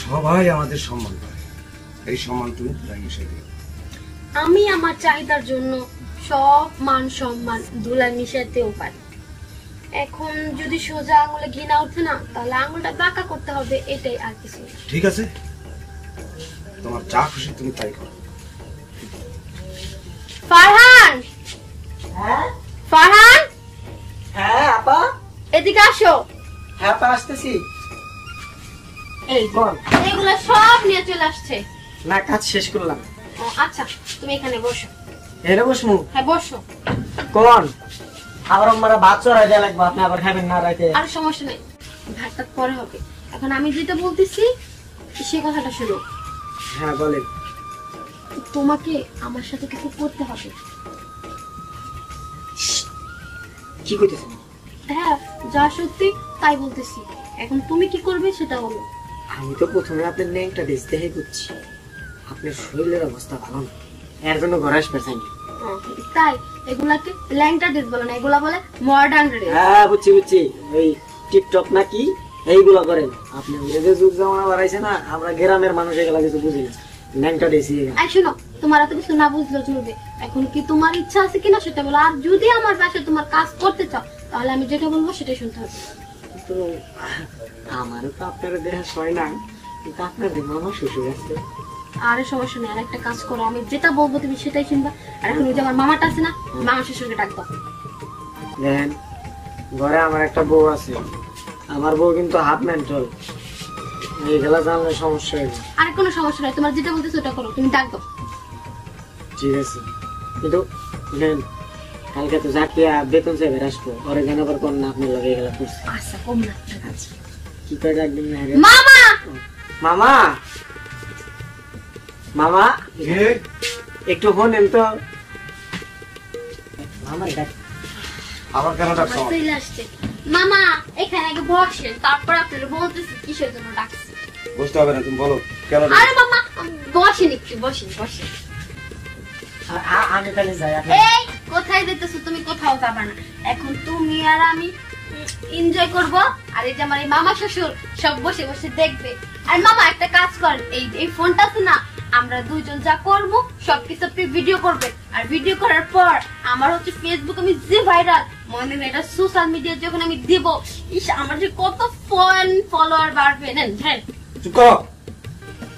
সবাই আমাদের সম্মান করে, এই সম্মান তুমি ধুলাই মিশিয়ে দিও। আমি আমার চাহিদার জন্য সব মান সম্মান ধুলাই মিশাতেও পারি। এখন যদি সোজা আঙুলে ঘি না ওঠে না, তাহলে আঙুলটা বাঁকা করতে হবে, এটাই আর কিছু না। ঠিক আছে, তোমার যা খুশি তুমি তাই করো। ফারহান, হ্যাঁ ফারহান, হ্যাঁ আপা, এদিকে আসো। হ্যাঁ আপা আসতেছি। এই বল। এগুলো সব নিয়ে চলে আসছে। না, কাজ শেষ করলাম। ও আচ্ছা, তুমি এখানে বসো। এরে বসমু। হ্যাঁ বসো। কোন আবার আমারা ভাত চড়াই দেয়া লাগবে, আপনি আবার খাবেন না রাইতে? আর সমস্যা নেই, ভাতটা পরে হবে। এখন আমি যেটা বলতেছি সে কথাটা শুনো। হ্যাঁ বলেন। তোমাকে আমার সাথে কিছু করতে হবে। কি কইতেছেন? হ্যাঁ, যা সত্যি তাই বলতেছি। এখন তুমি কি করবে সেটা বলো। আমি তো প্রথমে আপনার ন্যাংটা দেখতেই করছি, আপনার শরীরের অবস্থা ভালো না, এর জন্য ঘরে আসবে চাই। তাই এগুলাকে ল্যাংটা ড্রেস বলে না, এগুলা বলে মডার্ন ড্রেস। হ্যাঁ বুঝছি বুঝছি, ওই টিকটক নাকি এইগুলো করেন আপনি। যে যুগ জামানা বাড়াইছে না, আমরা গ্রামের মানুষ এগুলা কিছু বুঝি না, ন্যাংটা ডেসি। আর শোনো, তোমার এত কিছু না বুঝলেও চলবে। এখন কি তোমার ইচ্ছা আছে কিনা সেটা বলো। আর যদি আমার পাশে তোমার কাজ করতে চাও, তাহলে আমি যেটা বলবো সেটাই শুনতে হবে। তো আমারও তো আপনার দেহ হয় না, কিন্তু আপনার মামা শ্বশুর আছে। আরে সমস্যা নেই, আর একটা কাজ করো, আমি যেটা বলবো তুমি সেটাই শুনবা। আর এখন ওই যে আমার মামাটা আছে না, মামা শ্বশুরকে ডাকবো। দেখেন, ঘরে আমার একটা বউ আছে, আমার বউ কিন্তু হাফ মেন্টাল, এইগুলা জানলে সমস্যা হয়ে যায়। আর কোনো সমস্যা নেই, তোমার যেটা বলতেছো ওটা করো, তুমি ডাকবো। ঠিক আছে, কিন্তু দেখেন কালকে তো জাকিয়া বেতন চাইবে আসবো, ওরে যেন আবার কোন না আপনার লগে এগুলা করছে। আচ্ছা কম না, আচ্ছা কি করে ডাকবেন না? মামা, মামা, মামা একটু শোনেন তো। মামা ডাক। আবার কেন ডাকছো? চলে আসছে। মামা এখানে আগে বসেন, তারপর আপনারা বলতেছি কিসের জন্য ডাকছি। বুঝতে হবে না, তুমি বলো কেন ডাকছো? আরে মামা বসেন, একটু বসেন বসেন। আমি তাহলে যাই। এই কোথায় যেতেছো তুমি? কোথাও যাবে না, এখন তুমি আর আমি এনজয় করব। আর এই যে আমার এই মামা শ্বশুর সব বসে বসে দেখবে। আর মামা একটা কাজ করেন, এই ফোনটা আছে না, আমরা দুইজন যা করব সবকিছু আপনি ভিডিও করবেন। আর ভিডিও করার পর আমার হচ্ছে ফেসবুক আমি যে ভাইরাল, মনে হয় এটা সোশ্যাল মিডিয়া যখন আমি দেব, ইস আমার যে কত ফলোয়ার বাড়বে। নেন হ্যাঁ, চুপ করো।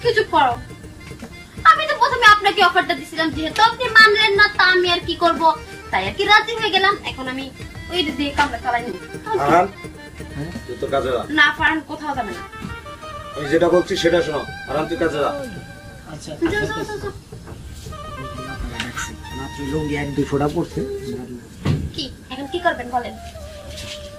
কিছু করো। আমি তো প্রথমে আপনাকে অফারটা দিছিলাম, যেহেতু আপনি মানলেন না, তা আমি আর কি করব, তাই আর কি রাজি হয়ে গেলাম। এখন আমি ওই দিয়ে কামটা চালাই নিব। ফারহান, তুই তো কাজে যা। না ফারহান কোথাও যাবে না। আমি যেটা বলছি সেটা শোনো। ফারহান তুই কাজে যা। আচ্ছা যাও, যাও, যাও, যাও। মাত্র লুঙ্গি এক দুই ফোঁটা পড়ছে। কি এখন কি করবেন বলেন?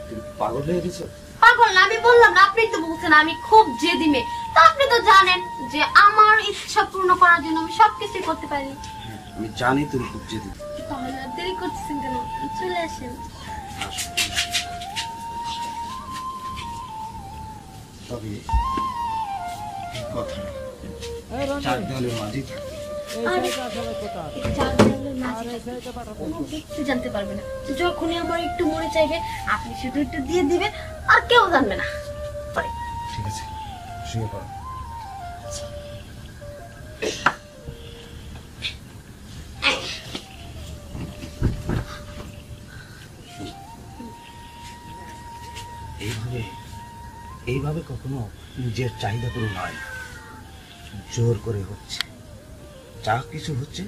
তুমি পাগল হয়ে গেছো? পাগল না, আমি বললাম না, আপনি তো বলছেন আমি খুব জেদি মেয়ে। তা আপনি তো জানেন যে আমার ইচ্ছা পূর্ণ করার জন্য আমি সবকিছু করতে পারি। আমি জানি তুমি খুব জেদি। তাহলে আর দেরি করতেছেন কেন? চলে আসেন। তবে এই কথা চার দেওয়ালের মাঝেই থাকে। জানতে পারবে না, যখনই আমার একটু মনে চাইবে আপনি শুধু একটু দিয়ে দিবেন, আর কেউ জানবে না। ঠিক আছে, শুয়ে পড়ো। এইভাবে কখনো নিজের চাহিদা পূরণ হয় না, জোর করে হচ্ছে। যা কিছু হচ্ছে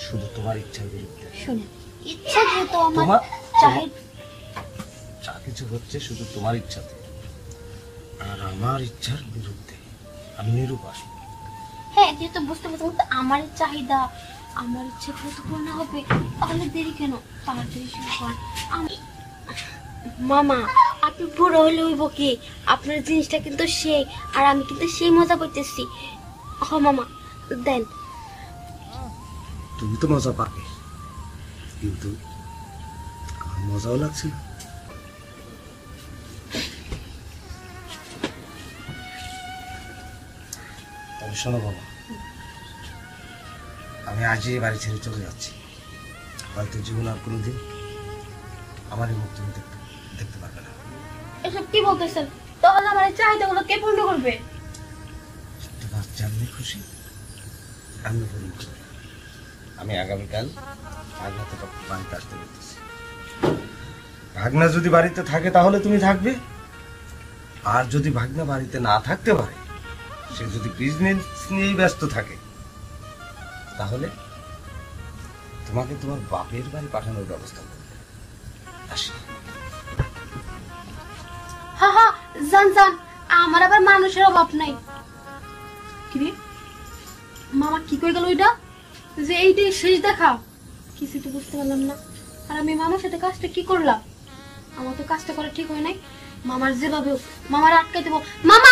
শুধু তোমার ইচ্ছার বিরুদ্ধে। শুনে ইচ্ছা যেহেতু আমার তোমার চাহিদা, যা কিছু হচ্ছে শুধু তোমার ইচ্ছাতে, আর আমার ইচ্ছার বিরুদ্ধে। আমি নিরুপায়। হ্যাঁ যেহেতু বুঝতে পারছি, আমার চাহিদা আমার ইচ্ছা যেহেতু পূর্ণ হবে, তাহলে দেরি কেন? তাড়াতাড়ি শুরু কর। মামা আপনি বুড়ো হলে হইব কি, আপনার জিনিসটা কিন্তু সেই, আর আমি কিন্তু সেই মজা করতেছি। হ মামা দেন। তুমি তো মজা পাবে, কিন্তু আমার মজাও লাগছে না। তবে শোনো বাবা, আমি আজই বাড়ি ছেড়ে চলে যাচ্ছি। হয়তো জীবন আর কোনোদিন আমার এই মুখ তুমি দেখতে পারবে না। এসব কি বলতেছেন? তাহলে আমার চাহিদাগুলো কে পূর্ণ করবে? যেমনি খুশি আমি বলি করবো। আমি আগামীকাল ভাগনাতে বাড়িতে আসতে বলতেছি। ভাগনা যদি বাড়িতে থাকে তাহলে তুমি থাকবে, আর যদি ভাগনা বাড়িতে না থাকতে পারে, সে যদি বিজনেস নিয়েই ব্যস্ত থাকে, তাহলে তোমাকে তোমার বাপের বাড়ি পাঠানোর ব্যবস্থা করবে। আসি। হ্যাঁ হ্যাঁ, জান জান, আমার আবার মানুষের অভাব নাই। কিরে মামা কি কই গেল ওইটা, যে এইটাই শেষ দেখা? কিছু তো বুঝতে পারলাম না। আর আমি মামার সাথে কাজটা কি করলাম? আমার তো কাজটা করা ঠিক হয় নাই। মামার যেভাবে হোক মামার আটকাই দেবো। মামা